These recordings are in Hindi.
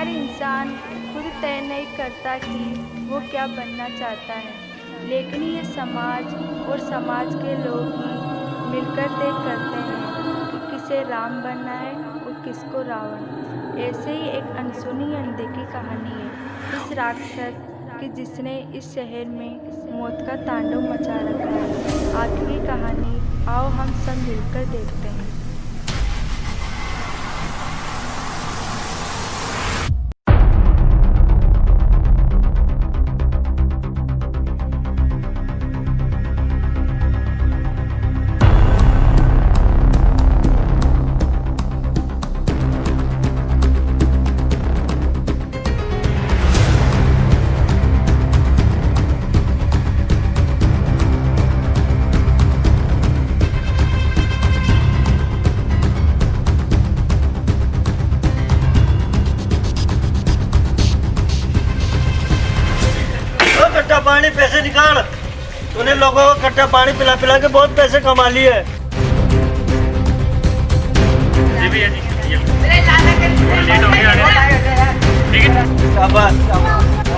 हर इंसान खुद तय नहीं करता कि वो क्या बनना चाहता है, लेकिन ये समाज और समाज के लोग ही मिलकर तय करते हैं कि किसे राम बनना है और किसको रावण। ऐसे ही एक अनसुनी अनदेखी कहानी है इस राक्षस कि जिसने इस शहर में मौत का तांडव मचा रखा है। आखिरी कहानी आओ हम सब मिलकर देखते हैं। कट्टा पानी पैसे निकाल। तूने लोगों को कट्टा पानी पिला पिला के बहुत पैसे कमा लिए।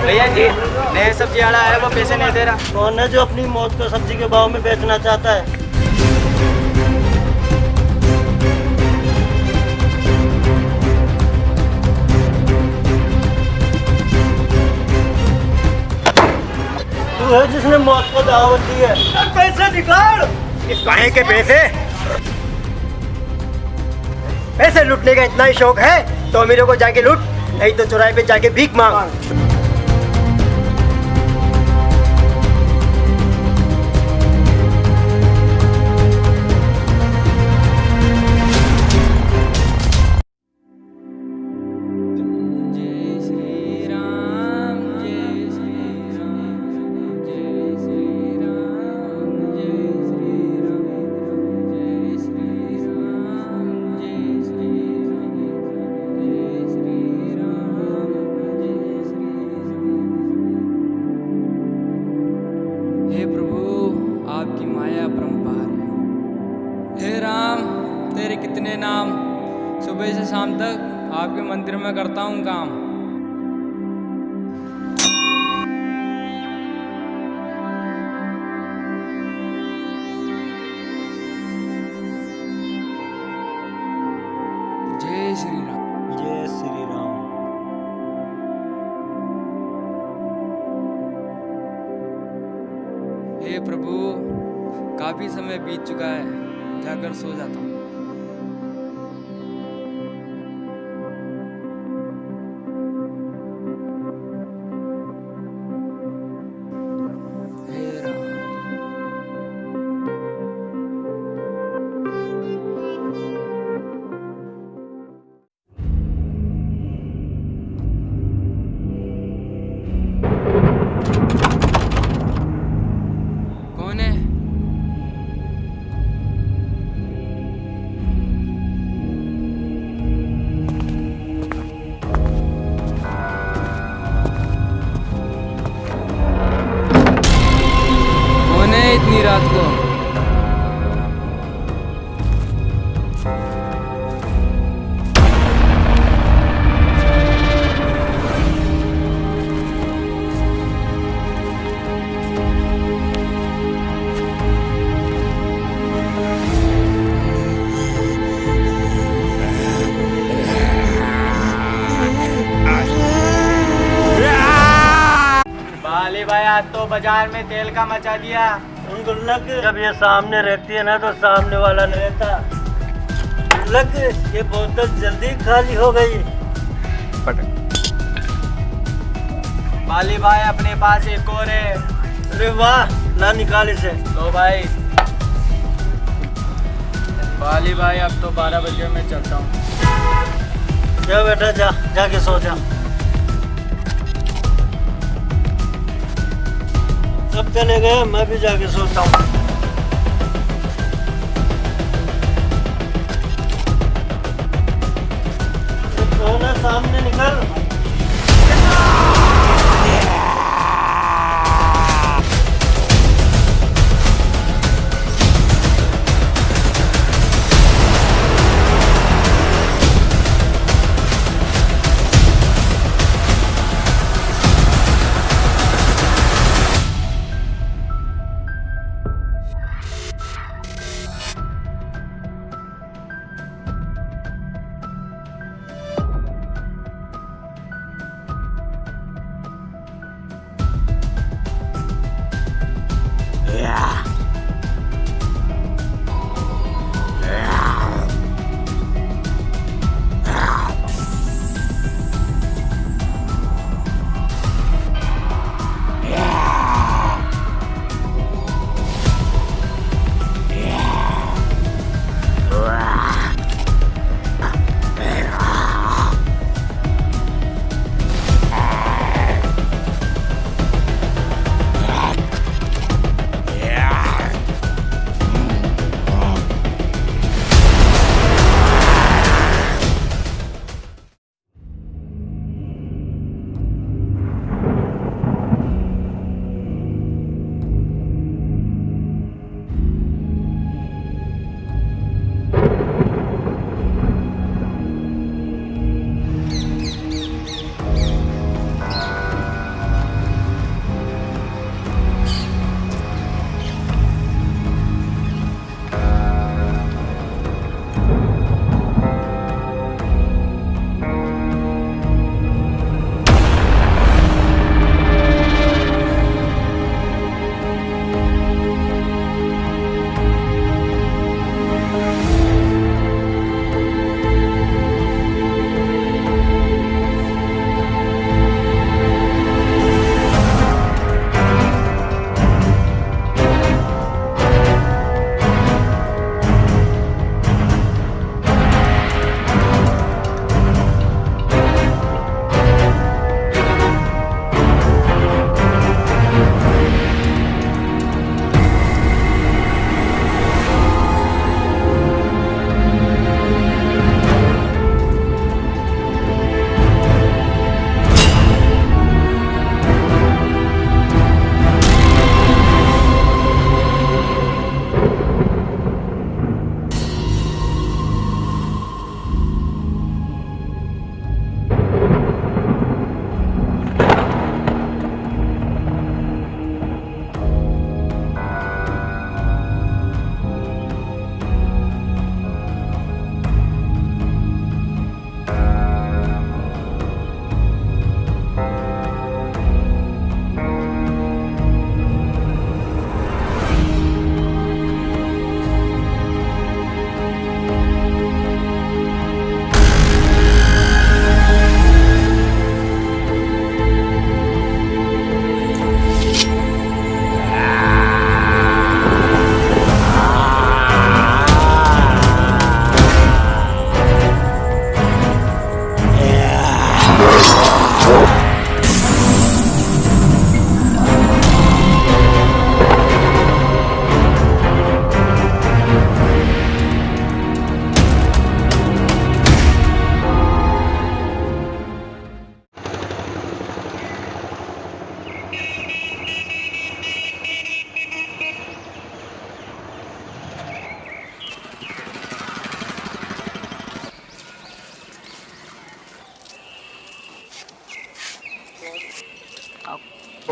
भैया जी नए सब्जी वाला है, वो पैसे नहीं दे रहा। कौन है जो अपनी मौत को सब्जी के भाव में बेचना चाहता है? तू है जिसने मौत को दावत दी है। पैसे निकाल। काहे के पैसे? पैसे लूटने का इतना ही शौक है तो अमीरों को जाके लूट, नहीं तो चौराहे पे जाके भीख मांग। हे प्रभु आपकी माया अपरंपार है। हे राम तेरे कितने नाम, सुबह से शाम तक आपके मंदिर में करता हूँ काम। जय श्री राम। जय श्री राम। हे प्रभु काफी समय बीत चुका है, जाकर सो जाता हूँ। हे राम। कौन है? कौन है इतनी रात को? बाली भाई आज तो बाजार में तेल का मचा दिया। गुल्लक जब ये सामने रहती है ना तो सामने वाला नहीं रहता। गुल्लक ये बोतल जल्दी खाली हो गई। बाली भाई अपने पास एक और है। अरे वाह, ला निकाल इसे। लो भाई। बाली भाई अब तो 12 बजे मैं चलता हूँ। जा बेटा जा, जाके सो जा। सब चले गए, मैं भी जाके सोता हूँ। कौन है सामने निकल।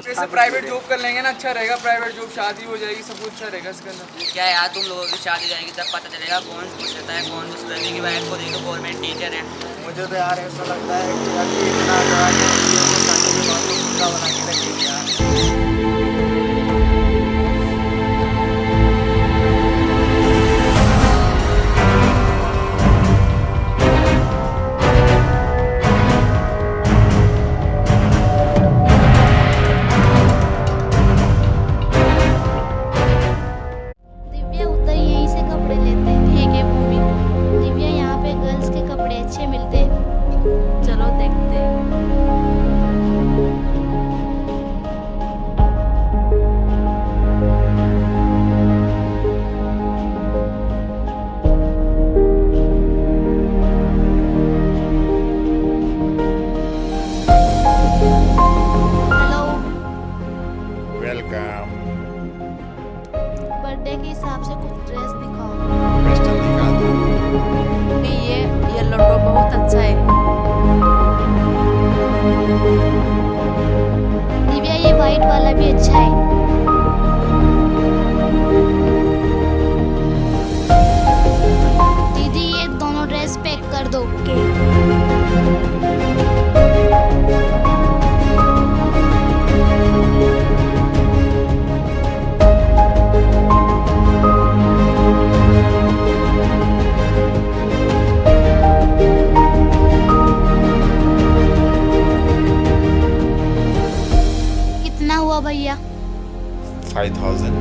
जैसे प्राइवेट जॉब कर लेंगे ना, अच्छा रहेगा। प्राइवेट जॉब, शादी हो जाएगी, सब कुछ अच्छा रहेगा इसके अंदर। क्या यार, तुम लोगों की शादी हो जाएगी तब पता चलेगा कौन खुश रहता है कौन दूसरे की वाइफ को देखो गवर्नमेंट टीचर है। मुझे तो यार ऐसा लगता है कि अभी इतना जो है कि वो शादी के बाद तो मुद्दा बना के रखेगी यार। दिव्या उधर यहीं से कपड़े लेते हैं। ठीक है भूमि। दिव्या यहाँ पे गर्ल्स के कपड़े अच्छे मिलते हैं। चलो देखते हैं। हेलो। वेलकम। बर्थडे के हिसाब से कुछ ड्रेस दिखाओ। वेस्टर्न दिखा दो। ये येलो टॉप बहुत अच्छा है। दिव्या ये वाइट वाला भी अच्छा है। दीदी ये दोनों ड्रेस पैक कर दो। कितना हुआ भैया? 5000।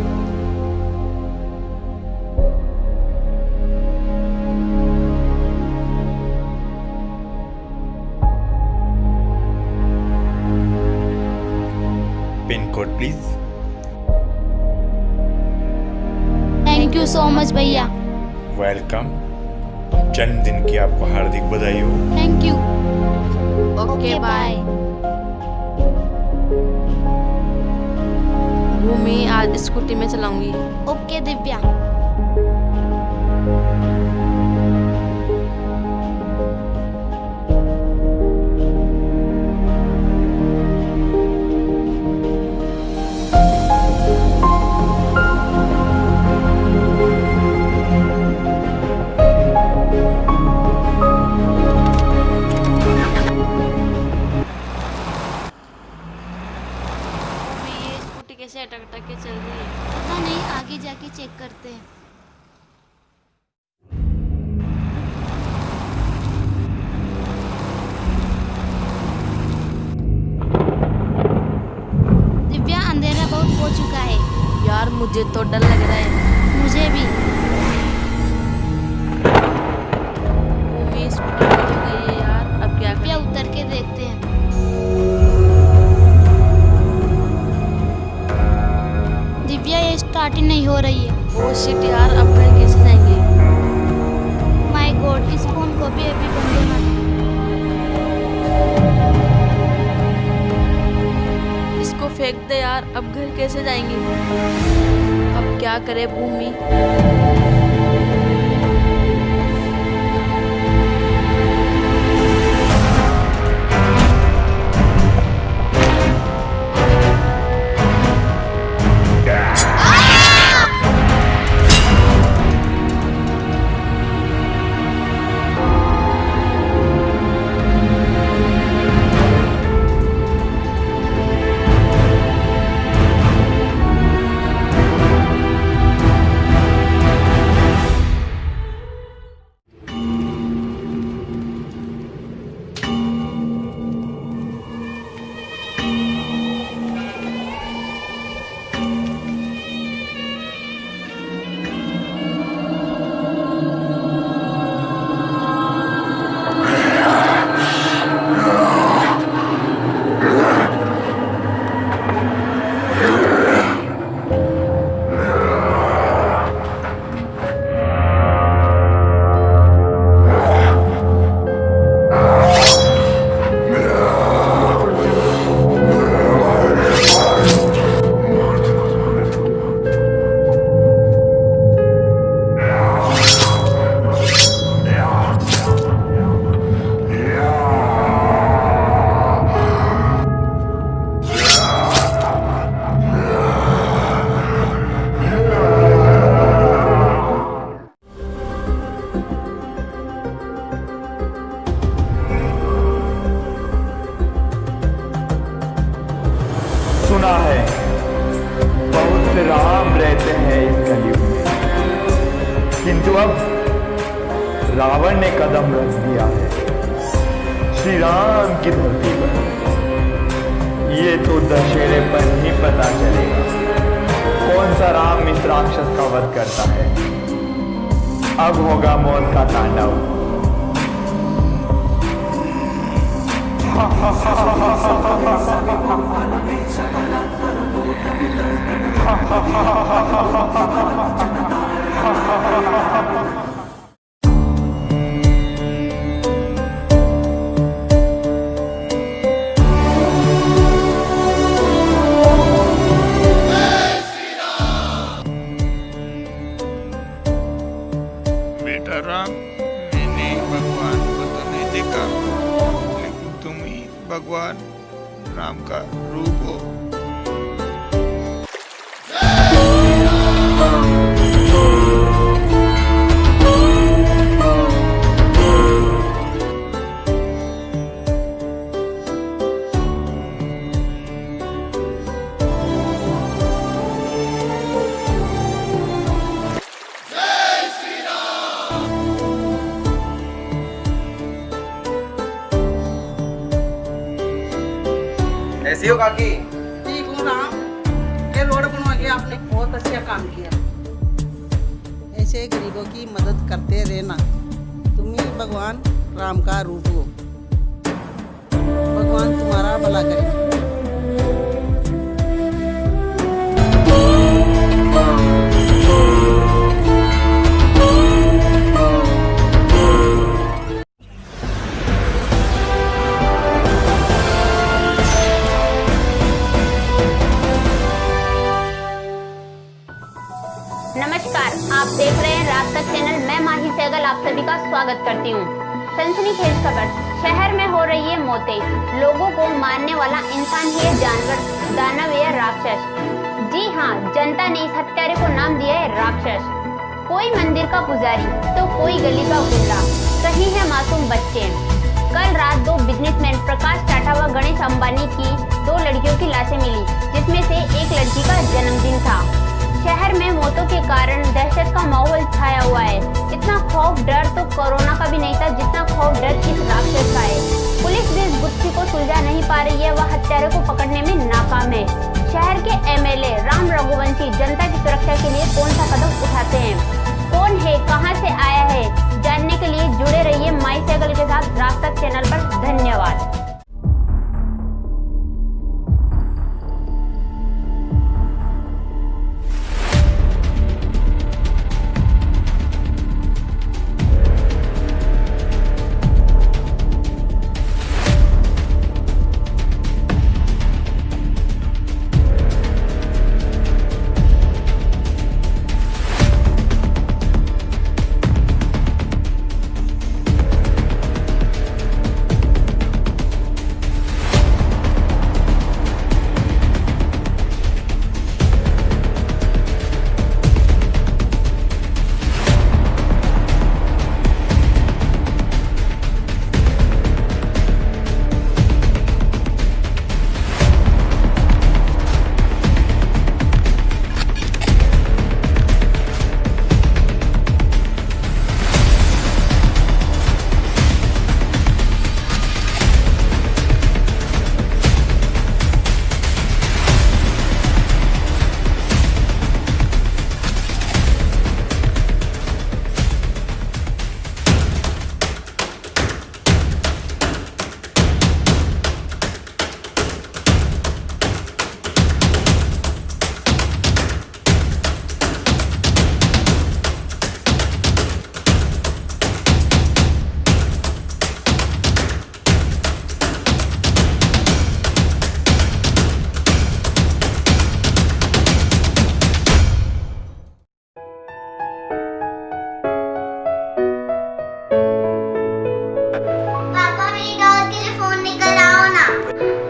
Pin code please. Thank you so much भैया। वेलकम। जन्मदिन की आपको हार्दिक बधाई हो। Thank you. Okay bye. Bhumi आज स्कूटी में चलाऊंगी। ओके दिव्या। भूमि ये स्कूटी कैसे अटक अटक के चल रही है? पता नहीं, आगे जाके चेक करते हैं। दिव्या अंधेरा बहुत हो चुका है। यार मुझे तो डर लग रहा है। मुझे भी। भूमि स्कूटी बंद हो गई है यार, अब क्या दिव्या करें? उतर के देखते हैं। दिव्या ये स्टार्ट ही नहीं हो रही है। ओ शिट यार, अब घर कैसे जाएंगे? माय गॉड, इस फोन को भी अभी बंद होना था। इसको फेंक दे यार, अब घर कैसे जाएंगे? अब क्या करे भूमि? अब रावण ने कदम रख दिया है श्री राम की धरती पर। ये तो दशहरे पर ही पता चलेगा कौन सा राम इस राक्षस का वध करता है। अब होगा मौत का तांडव। बेटा राम, मैंने भगवान को तो नहीं देखा, लेकिन तुम ही भगवान राम का रूप हो। ऐसी हो काकी? ठीक हूँ राम, ये रोड बनवा के आपने बहुत अच्छा काम किया। ऐसे गरीबों की मदद करते रहना, तुम ही भगवान राम का रूप हो। भगवान तुम्हारा भला करे। नमस्कार, आप देख रहे हैं रात तक चैनल। मैं माही सहगल आप सभी का स्वागत करती हूँ। सनसनीखेज खबर, शहर में हो रही है मौतें। लोगों को मारने वाला इंसान ही है जानवर, दानव या राक्षस। जी हाँ, जनता ने इस हत्यारे को नाम दिया है राक्षस। कोई मंदिर का पुजारी तो कोई गली का गुंडा, कहीं है मासूम बच्चे। कल रात 2 बिजनेसमैन प्रकाश टाटा व गणेश अंबानी की 2 लड़कियों की लाशें मिली, जिसमें से एक लड़की का जन्मदिन था। शहर में मौतों के कारण दहशत का माहौल छाया हुआ है। इतना खौफ डर तो कोरोना का भी नहीं था जितना खौफ डर इस राक्षस का है। पुलिस भी इस गुत्थी को सुलझा नहीं पा रही है, वह हत्यारे को पकड़ने में नाकाम है। शहर के एमएलए राम रघुवंशी जनता की सुरक्षा के लिए कौन सा कदम उठाते हैं, कौन है, कहां से आया है, जानने के लिए जुड़े रहिए माई सहगल के साथ रात तक चैनल पर। धन्यवाद।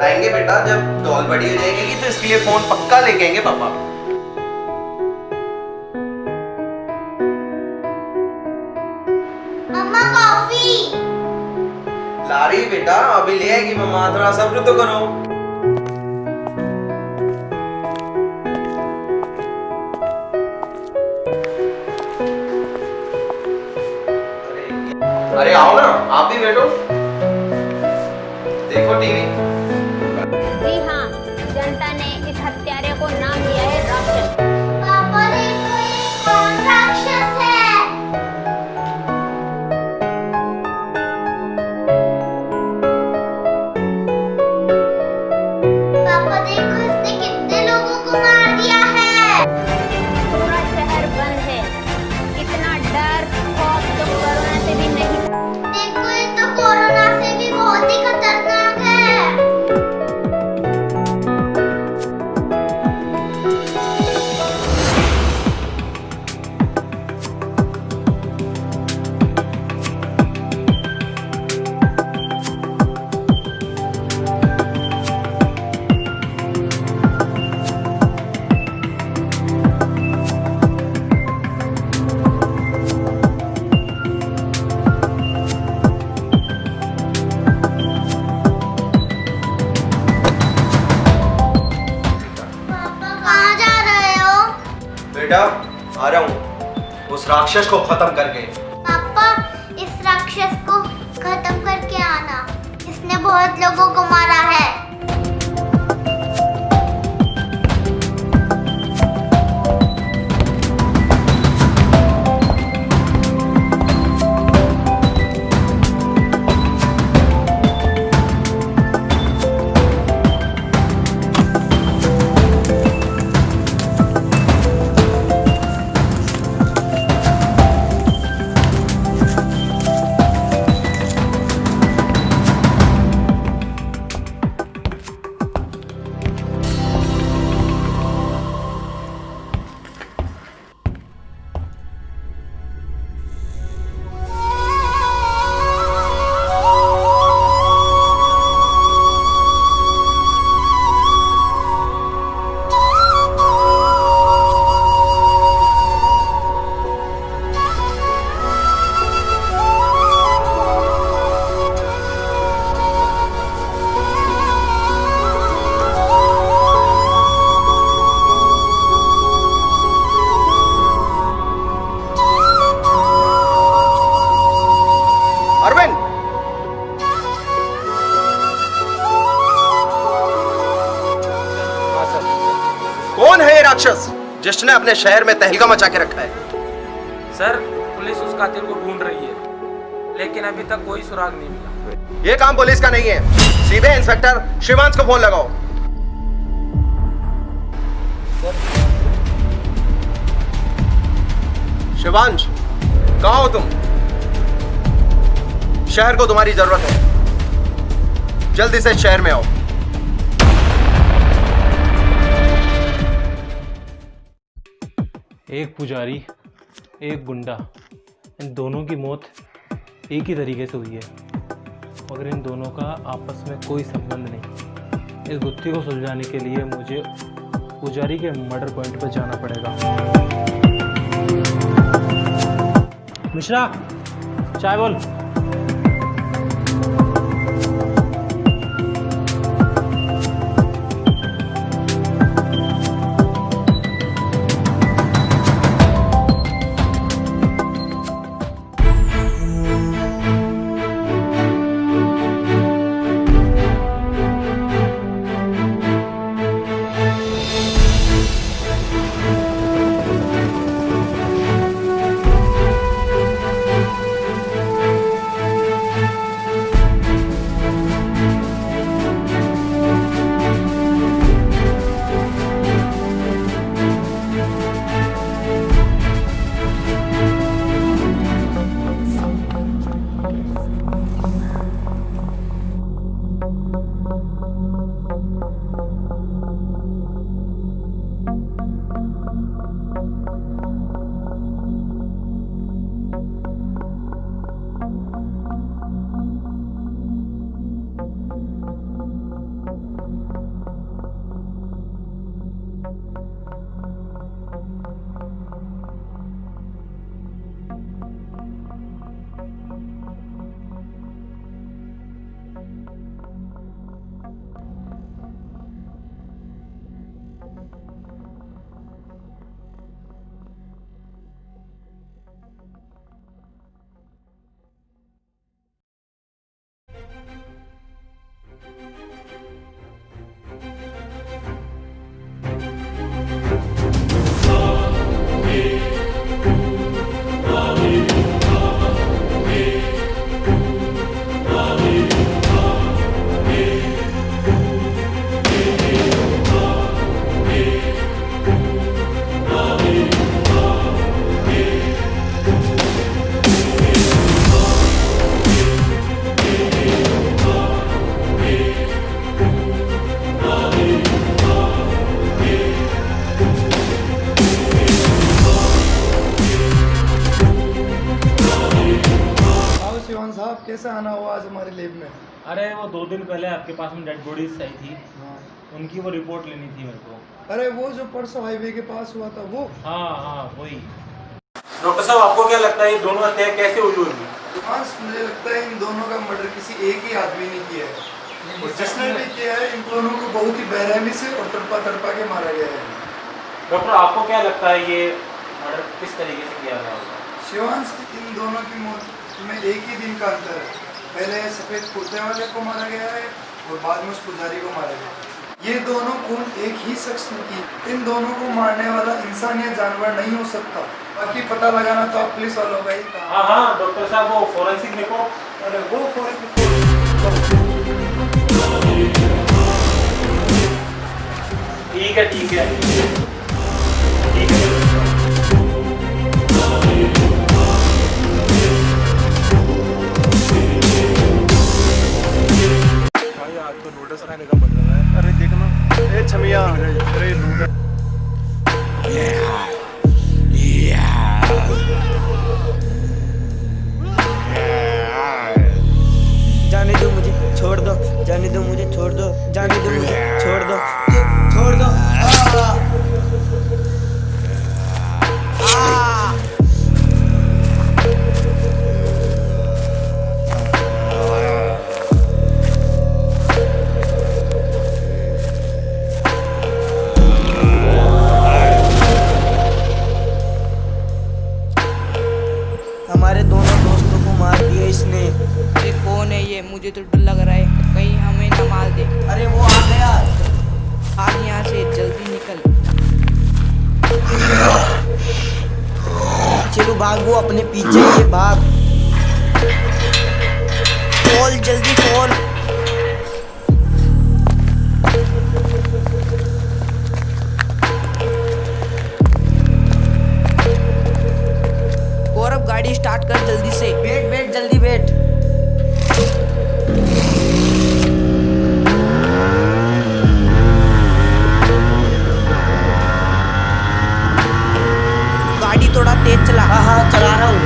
लाएंगे बेटा, जब डॉल बड़ी हो जाएगी तो इसके लिए फोन पक्का लेके आएंगे पापा। मम्मा कॉफी। ला रही बेटा, अभी ले आएगी मम्मा, थोड़ा सब्र तो करो। अरे आओ ना, आप भी बैठो, देखो टीवी। जी हाँ, जनता ने इस हत्यारे को नाम दिया है राक्षस। पापा देखो, ये कौन राक्षस है? पापा देखो, इसने कितने लोगों को मार दिया है। पूरा शहर बंद है, इतना डर खौफ तो कोरोना से भी नहीं। देखो, ये तो कोरोना से भी बहुत ही खतरनाक है। बेटा आ रहा हूँ उस राक्षस को खत्म करके। पापा, इस राक्षस को खत्म करके आना, इसने बहुत लोगों को मारा है। कौन है ये राक्षस जिसने अपने शहर में तहलका मचा के रखा है? सर, पुलिस उस कातिल को ढूंढ रही है, लेकिन अभी तक कोई सुराग नहीं मिला। ये काम पुलिस का नहीं है, सीधे इंस्पेक्टर शिवांश को फोन लगाओ। शिवांश, कहाँ हो तुम? शहर को तुम्हारी जरूरत है, जल्दी से शहर में आओ। एक पुजारी, एक गुंडा, इन दोनों की मौत एक ही तरीके से हुई है, मगर इन दोनों का आपस में कोई संबंध नहीं। इस गुत्थी को सुलझाने के लिए मुझे पुजारी के मर्डर पॉइंट पर जाना पड़ेगा। मिश्रा, चाय बोल। साहब कैसा आना हुआ आज हमारे लैब में? अरे वो 2 दिन पहले आपके पास में डेड बॉडीज आई थी, उनकी वो रिपोर्ट लेनी थी मेरे को। अरे वो जो परसों हाईवे के पास हुआ था वो? हाँ वही। डॉक्टर साहब आपको क्या लगता है ये दोनों हत्याएं कैसे हुई होंगी? हाँ, मुझे लगता है इन दोनों का मर्डर किसी एक ही आदमी ने किया है और जिसने भी किया है इन दोनों को बहुत ही बेरहमी से और तड़पा के मारा गया है। डॉक्टर आपको क्या लगता है ये मर्डर किस तरीके से किया गया होगा? शिवांश, इन दोनों की मौत में एक ही दिन का अंतर है। पहले सफेद कुर्ते वाले को मारा गया है और बाद में उस पुजारी को मारा गया। ये दोनों खून एक ही शख्स ने की। इन दोनों को मारने वाला इंसान या जानवर नहीं हो सकता। बाकी पता लगाना तो आप पुलिस वालों का ही काम। हाँ डॉक्टर साहब वो फोरेंसिक रिपोर्ट। अरे वो फोरेंसिक रिपोर्ट ठीक है भाई आज तो नूडल्स खाने का मन कर रहा है। अरे देखना, ए छमिया, अरे नूडल्स। जाने दो मुझे, छोड़ दो, जाने दो मुझे, छोड़ दो, जाने दो मुझे, छोड़ दो, छोड़ दो। हमारे दोनों दोस्तों को मार दिया इसने। अरे कौन है ये? मुझे तो डर लग रहा है कहीं हमें न मार दे। अरे वो आ गया। भाग यहाँ से, जल्दी निकल। चलो भागो, अपने पीछे ये भाग। खोल जल्दी खोल। गौरव गाड़ी स्टार्ट कर जल्दी से। बैठ जल्दी बैठ। गाड़ी थोड़ा तेज चला। हाँ चला रहा हूँ।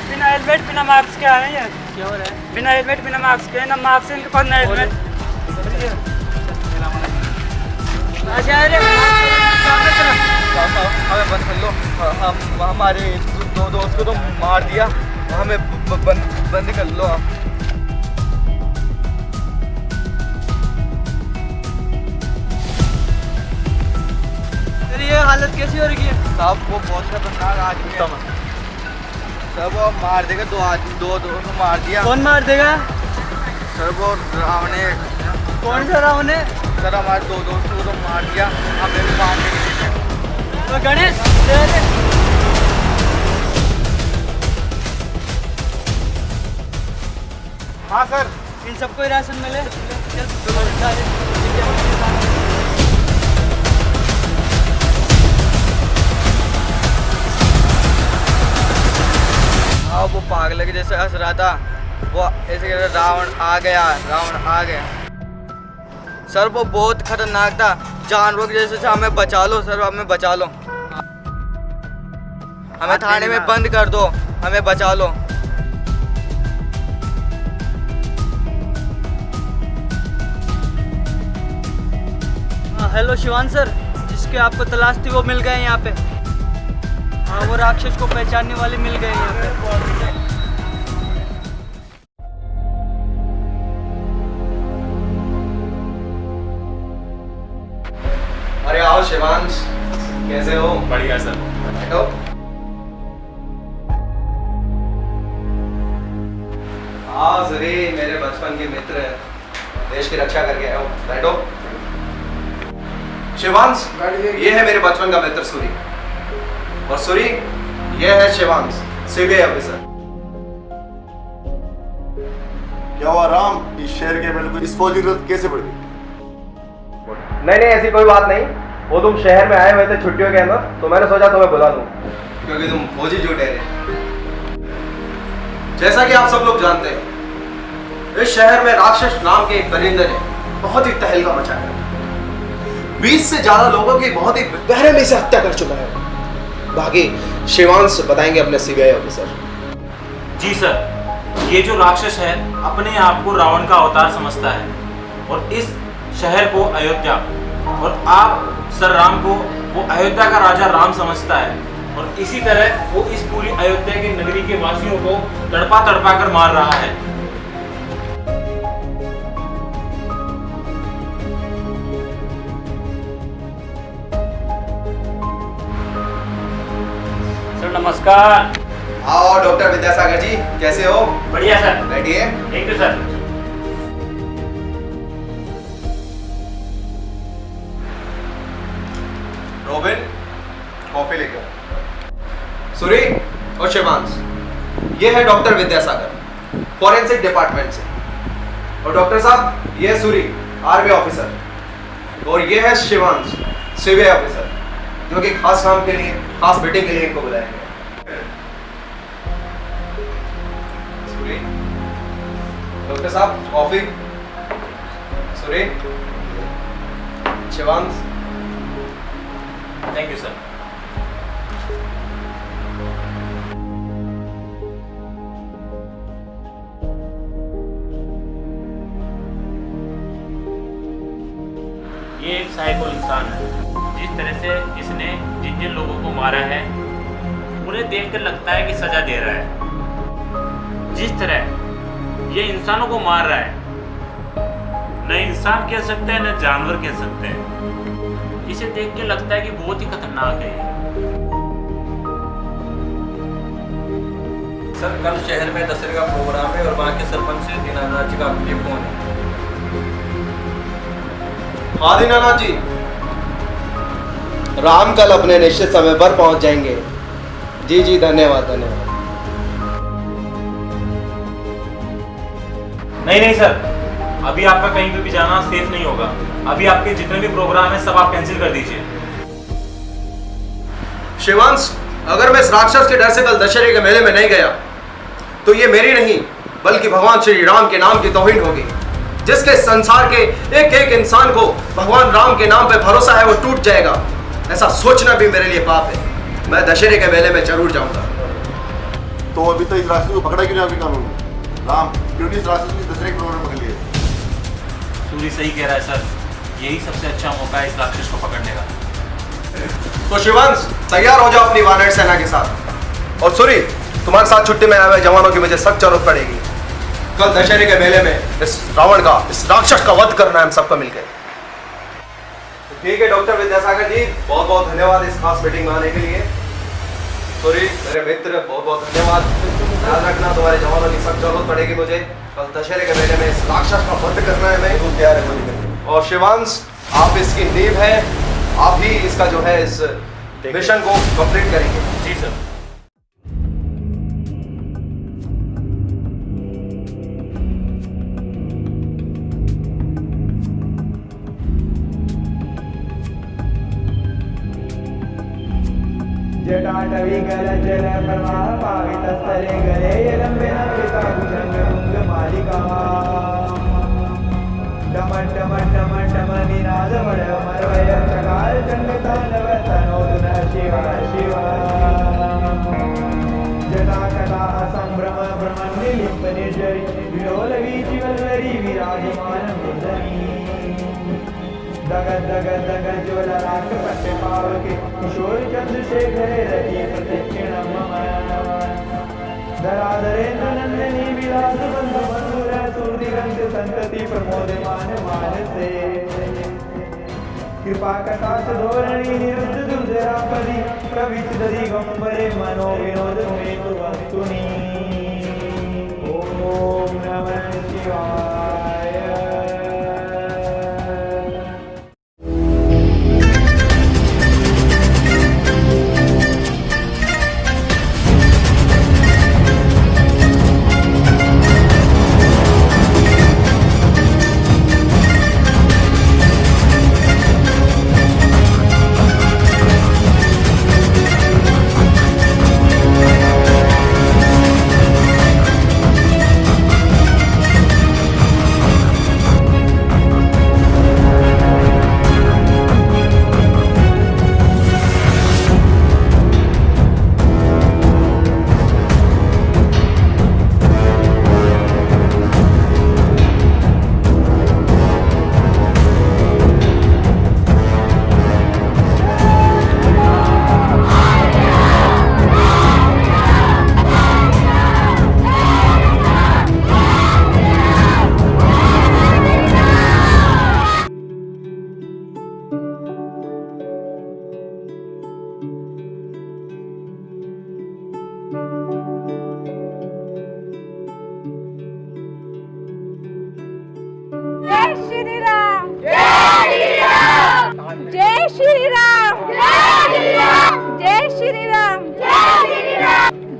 बिना हेलमेट बिना मास्क के आ रहे हैं। क्या हो रहा है? बिना हेलमेट बिना मास्क के, ना मास्क इनके पास ना हेलमेट। हमें बंद कर लो। हमारे दो दोस्त को तो मार दिया, हमें बंद कर लो आप। ये हालत कैसी हो रही है? साहब वो बहुत खतरनाक आदमी है सर, वो मार देगा। दो को मार दिया। कौन मार देगा सर? वो रावण है। कौन सा रावण है? सर हमारे दो दोस्तों को तो मार दिया, हमें भी मारने के लिए। तो गणेश हाँ सर, इन सबको ही राशन मिले। हाँ वो पागल के जैसे हंस रहा था, वो ऐसे कह रहा रावण आ गया। सर वो बहुत खतरनाक था, जानवर के जैसे था। हमें बचा लो सर, हमें बचा लो। हमें थाने में बंद कर दो, हमें बचा लो। हेलो शिवान सर, जिसके आपको तलाश थी वो मिल गए यहाँ पे। हाँ वो राक्षस को पहचानने वाले मिल गए यहाँ पे। शिवांश, कैसे हो? बढ़िया सर। बैठो। हाँ सूरी, मेरे बचपन के मित्र, देश की रक्षा करके आए हो। बैठो। शिवांश, ये है मेरे बचपन का मित्र सूरी, और सूरी ये है शिवांश, सीबीआई ऑफिसर। क्या हुआ राम, इस शहर के मेरे को इस फौजी की जरूरत कैसे पड़ गई? नहीं नहीं, ऐसी कोई बात नहीं। वो तुम शहर में आए हुए थे छुट्टियों के अंदर, तो मैंने सोचा तुम्हें बुला दूं, क्योंकि तुम फौजी जो ठहरे। जैसा कि आप सब लोग जानते हैं, इस शहर में राक्षस नाम के एक परिंदे ने बहुत ही तहलका मचाया। 20 से ज्यादा लोगों की बहुत ही बेरहमी से हत्या कर चुका है। बाकी शिवांश बताएंगे अपने सीबीआई ऑफिसर। जी सर, ये जो राक्षस है अपने आप को रावण का अवतार समझता है और इस शहर को अयोध्या, और आप सर राम को वो अयोध्या का राजा राम समझता है, और इसी तरह वो इस पूरी अयोध्या की नगरी के वासियों को तड़पा तड़पा कर मार रहा है। सर नमस्कार। आओ डॉक्टर विद्यासागर जी, कैसे हो? बढ़िया सर। बैठिए। Thank you sir. Robin, coffee लेकर। सूरी और शिवांश, ये है डॉक्टर विद्यासागर, फॉरेंसिक डिपार्टमेंट से, और डॉक्टर साहब ये है सूरी, आर्मी ऑफिसर, और ये है शिवांश, सीबीआई ऑफिसर, जो कि खास काम के लिए, खास मीटिंग के लिए इनको बुलाया गया। सूरी, डॉक्टर साहब coffee. Suri, Shivansh. Thank you sir. ये एक साइको इंसान है। जिस तरह से इसने जिन जिन लोगों को मारा है, उन्हें देखकर लगता है कि सजा दे रहा है। जिस तरह ये इंसानों को मार रहा है, न इंसान कह सकते हैं न जानवर कह सकते हैं। इसे देख के लगता है कि बहुत ही खतरनाक है। सर कल शहर में दशहरे का प्रोग्राम है और वहाँ के सरपंच से दीनानाथ जी का आपके लिए फोन है। हाँ दीनानाथ जी, राम कल अपने निश्चित समय पर पहुंच जाएंगे। जी जी, धन्यवाद धन्यवाद। नहीं नहीं सर, अभी आपका कहीं पे भी जाना सेफ नहीं होगा। अभी आपके जितने भी प्रोग्राम है सब आप कैंसिल कर दीजिए। शिवांश, अगर मैं इस राक्षस के डर से कल दशहरे के मेले में नहीं गया तो ये मेरी नहीं बल्कि भगवान श्री राम के नाम की तौहीन होगी। जिसके संसार के एक एक इंसान को भगवान राम के नाम पे भरोसा है वो टूट जाएगा। ऐसा सोचना भी मेरे लिए पाप है। मैं दशहरे के मेले में जरूर जाऊंगा। तो अभी तो इस राक्षस को पकड़ा क्यों नहीं आपके कानून में? राम क्यों नहीं इस राक्षस को दशहरे के प्रोग्राम पकड़ लिए? सूरी सही कह रहा है सर, यही सबसे अच्छा मौका है इस राक्षस को पकड़ने का। तो शिवांश, तैयार हो जाओ अपनी वानर सेना के साथ। और सूरी, तुम्हारे साथ छुट्टी में आए हुए जवानों की मुझे सख्त जरूरत पड़ेगी। कल दशहरे के मेले में इस रावण का, इस राक्षस का वध करना है हम सबको मिलकर। ठीक है डॉक्टर विद्यासागर जी, बहुत बहुत धन्यवाद इस खास मीटिंग में आने के लिए। सूरी मेरे मित्र, बहुत बहुत धन्यवाद। याद रखना तुम्हारे जवानों की सख्त जरूरत पड़ेगी मुझे। कल दशहरे के मेले में इस राक्षस का वध करना है मैं। तैयार है। और शिवांश, आप इसकी नींव है, आप ही इसका जो है इस मिशन को कंप्लीट करेंगे। जी सर। जटाटवी गलजल प्रवाह पावितस्थले गले लंबे नमिता भुजंग भुंग मालिका demon demon demon demon Ninad वड़ मरवय चकार चंडता नव तनोद शिव शिव जटा कटा संभ्रम ब्रह्मण्य लिंब निर्जरी विलोल वीचिवल्लरी विराजमान मुंदनी दगद दगद दगद ज्वल राख पट्टे पावके किशोर चंद्रशेखर रति प्रदक्षिण मम धराधरेन्द्र नंदनी विलास बंधु मधुर सुरदिगंत संतति प्रमोदमान मानसे कृपा कटाक्ष धोरणी निरुद्ध दुर्जरापदी कविचिद दिगंबरे मनो विनोद हेतु वस्तुनि ओम नमः शिवाय।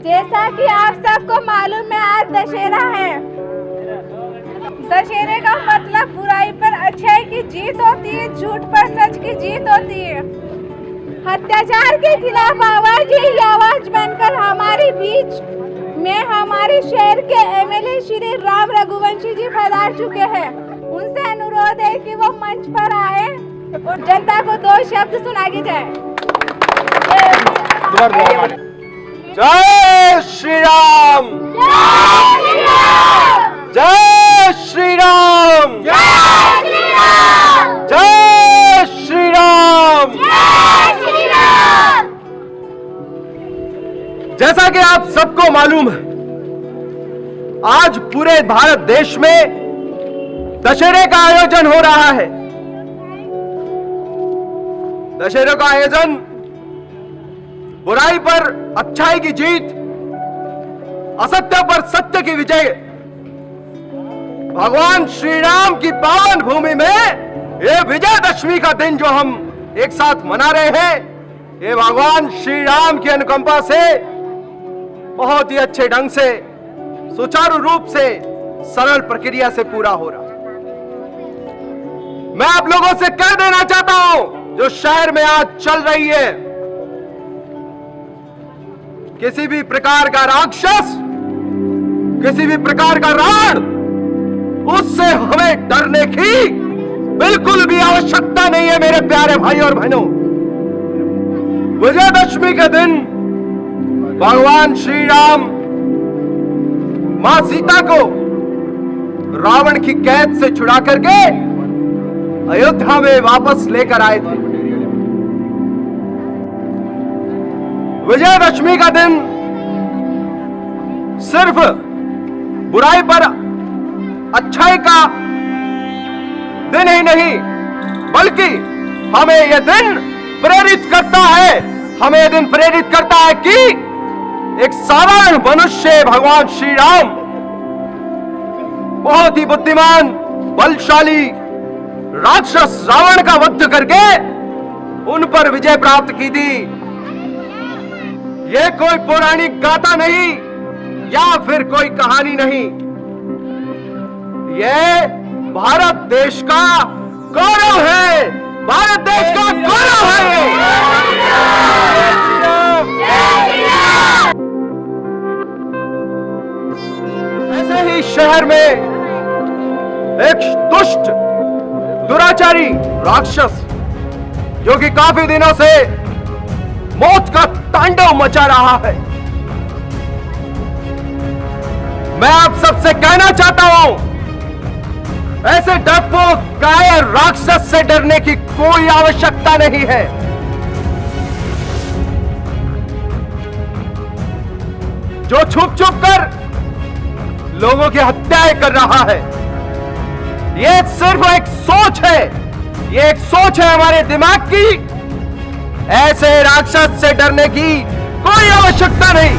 जैसा कि आप सबको मालूम है आज दशहरा है। दशहरे का मतलब बुराई पर अच्छाई की जीत होती है, झूठ पर सच की जीत होती है। अत्याचार के खिलाफ आवाज ही आवाज बनकर हमारे बीच में हमारे शहर के एमएलए श्री राम रघुवंशी जी पधार चुके हैं। उनसे अनुरोध है कि वो मंच पर आए और जनता को 2 शब्द सुना के जाए। जय श्री राम, जय श्री राम, जय श्री राम। जैसा कि आप सबको मालूम है, आज पूरे भारत देश में दशहरे का आयोजन हो रहा है। दशहरे का आयोजन बुराई पर अच्छाई की जीत, असत्य पर सत्य की विजय, भगवान श्री राम की पावन भूमि में ये विजयदशमी का दिन जो हम एक साथ मना रहे हैं, ये भगवान श्री राम की अनुकंपा से बहुत ही अच्छे ढंग से, सुचारू रूप से, सरल प्रक्रिया से पूरा हो रहा। मैं आप लोगों से कह देना चाहता हूं, जो शहर में आज चल रही है, किसी भी प्रकार का राक्षस, किसी भी प्रकार का रावण, उससे हमें डरने की बिल्कुल भी आवश्यकता नहीं है मेरे प्यारे भाई और बहनों। विजयदशमी के दिन भगवान श्री राम मां सीता को रावण की कैद से छुड़ा करके अयोध्या में वापस लेकर आए थे। विजयदशमी का दिन सिर्फ बुराई पर अच्छाई का दिन ही नहीं, बल्कि हमें यह दिन प्रेरित करता है, हमें यह दिन प्रेरित करता है कि एक साधारण मनुष्य भगवान श्री राम बहुत ही बुद्धिमान, बलशाली राक्षस रावण का वध करके उन पर विजय प्राप्त की थी। यह कोई पौराणिक गाथा नहीं या फिर कोई कहानी नहीं, यह भारत देश का गौरव है, भारत देश का गौरव है। ऐसे ही शहर में एक दुष्ट दुराचारी राक्षस जो कि काफी दिनों से मौत का तांडव मचा रहा है, मैं आप सबसे कहना चाहता हूं, ऐसे डरपोक कायर राक्षस से डरने की कोई आवश्यकता नहीं है। जो छुप छुप कर लोगों की हत्याएं कर रहा है, यह सिर्फ एक सोच है, ये एक सोच है हमारे दिमाग की। ऐसे राक्षस से डरने की कोई आवश्यकता नहीं।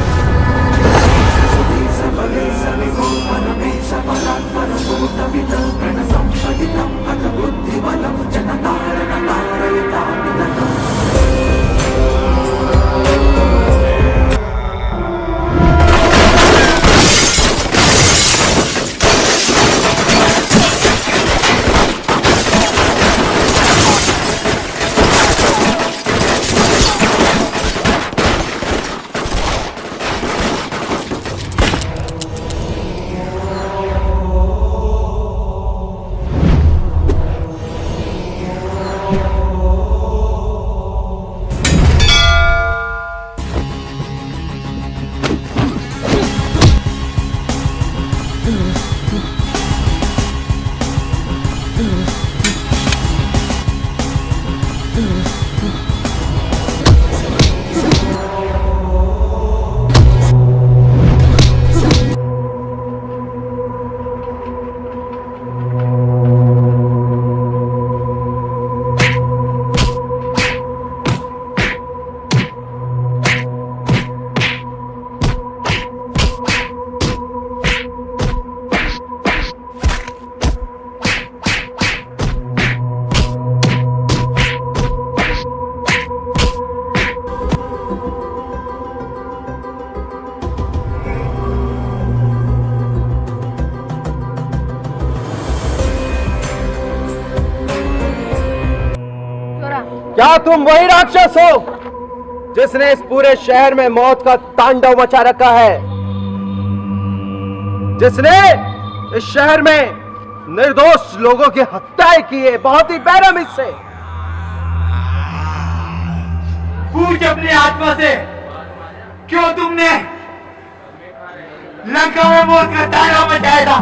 क्या तुम वही राक्षस हो जिसने इस पूरे शहर में मौत का तांडव मचा रखा है, जिसने इस शहर में निर्दोष लोगों की हत्याएं की है बहुत ही बेरहमी से? पूछ अपनी आत्मा से, क्यों तुमने लंका में मौत का तांडव मचाया था?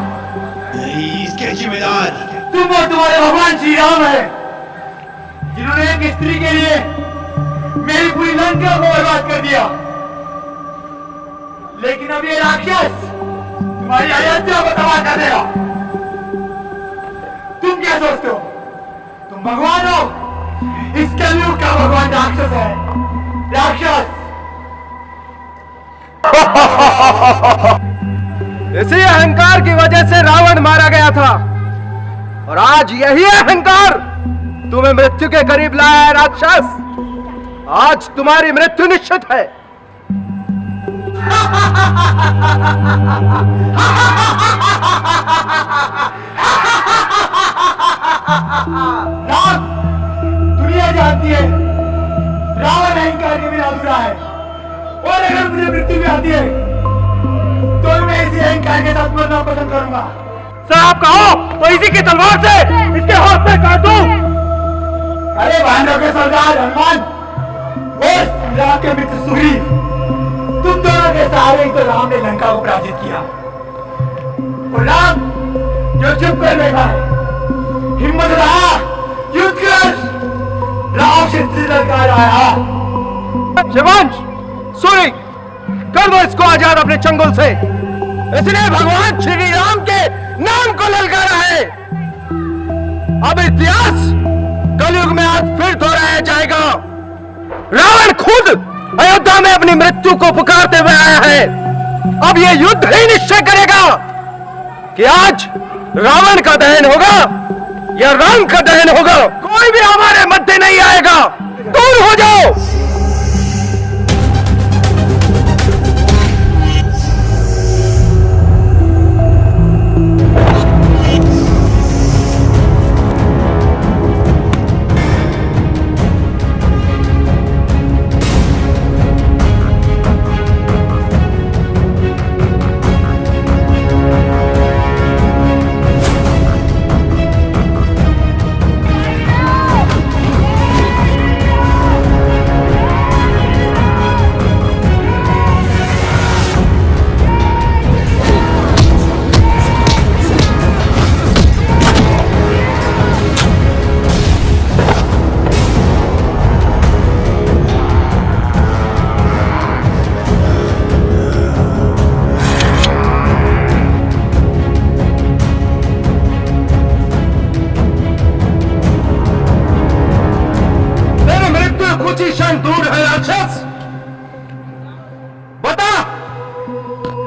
इसके जिम्मेदार तुम और तुम्हारे भगवान श्री राम है, जिन्होंने एक स्त्री के लिए मेरी पूरी लंका को बर्बाद कर दिया। लेकिन अब ये राक्षस तुम्हारी अयोध्या को तबाह कर देगा। तुम क्या सोचते हो? तुम भगवान हो? इस कलयुग का भगवान राक्षस है। राक्षस इसी अहंकार की वजह से रावण मारा गया था, और आज यही अहंकार तुम्हें मृत्यु के करीब लाया है राक्षस। आज तुम्हारी मृत्यु निश्चित है। राम, दुनिया जानती है रावण अहंकार के बिना अधूरा है, और अगर मुझे मृत्यु भी आती है तो मैं इसी अहंकार के साथ मरना पसंद करूंगा। साहब कहो तो इसी की तलवार से इसके हाथ में काट दूं। अरे भांडव के सरदार हनुमान और राम के मित्र सुग्रीव, तुम दोनों के सहारे ही तो राम ने लंका को पराजित किया। और राम जो चुप कर बैठा है, हिम्मत रहा युद्ध कर, राम से ललकार आया। शिवांश, सूरी, कर दो इसको आजाद अपने चंगुल से। इसने भगवान श्री राम के नाम को ललकारा है। अब इतिहास कलयुग में आज फिर दोहराया जाएगा। रावण खुद अयोध्या में अपनी मृत्यु को पुकारते हुए आया है। अब यह युद्ध ही निश्चय करेगा कि आज रावण का दहन होगा या राम का दहन होगा। कोई भी हमारे मध्य नहीं आएगा। दूर हो जाओ। कुछ ही क्षण दूर है राक्षस। बता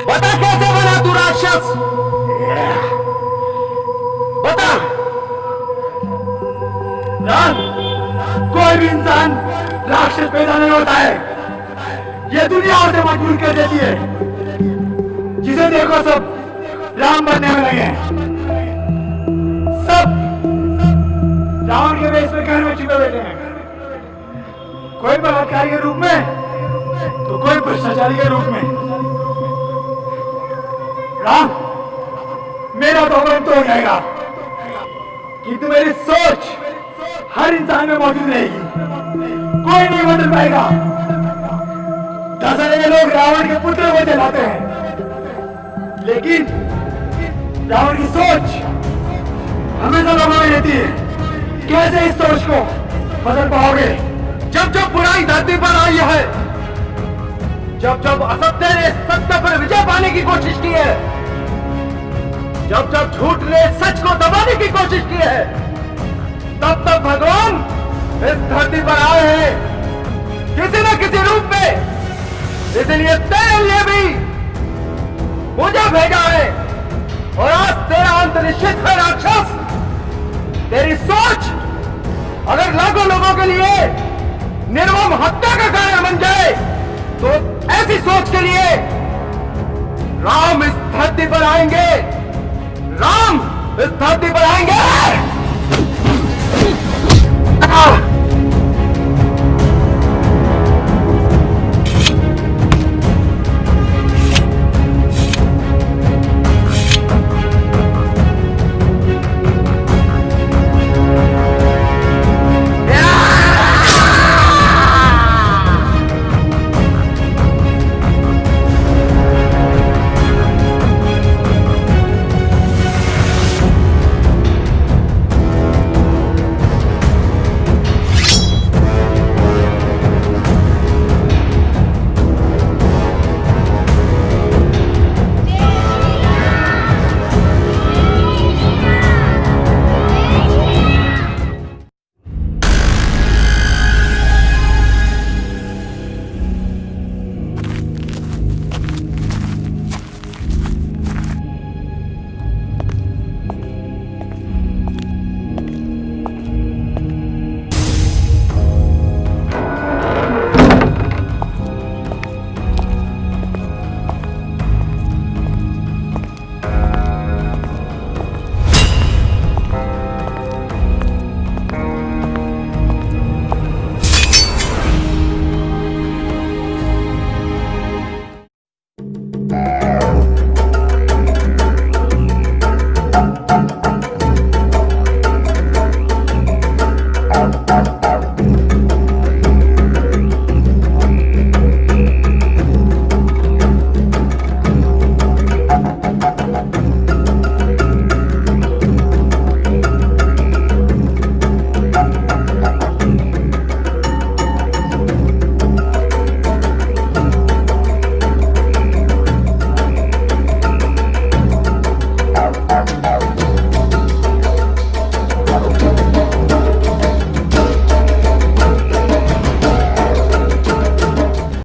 बता कैसे बना तू राक्षस, बता। कोई भी इंसान राक्षस पैदा नहीं होता है, ये दुनिया उसे मजबूर कर देती है। जिसे देखो सब राम बनने में लगे हैं, सब रावण के वेश में घर में छिपे बैठे हैं, कोई बलात्कारी के रूप में तो कोई भ्रष्टाचारी के रूप में। राम, मेरा तो हुक्म तो हो जाएगा किंतु मेरी सोच हर इंसान में मौजूद रहेगी, कोई नहीं बदल पाएगा। दशरथ के लोग रावण के पुत्र को जलाते हैं, लेकिन रावण की सोच हमेशा लोगों में रहती है। कैसे इस सोच को बदल पाओगे? जब जब बुराई धरती पर आई है, जब जब असत्य ने सत्य पर विजय पाने की कोशिश की है, जब जब झूठ ने सच को दबाने की कोशिश की है, तब तब भगवान इस धरती पर आए हैं किसी न किसी रूप में। इसलिए तेरे लिए भी मुझे भेजा है और आज तेरा अंत निश्चित है राक्षस। तेरी सोच अगर लाखों लोगों के लिए निर्मम हत्या का कारण बन जाए, तो ऐसी सोच के लिए राम इस धरती पर आएंगे, राम इस धरती पर आएंगे।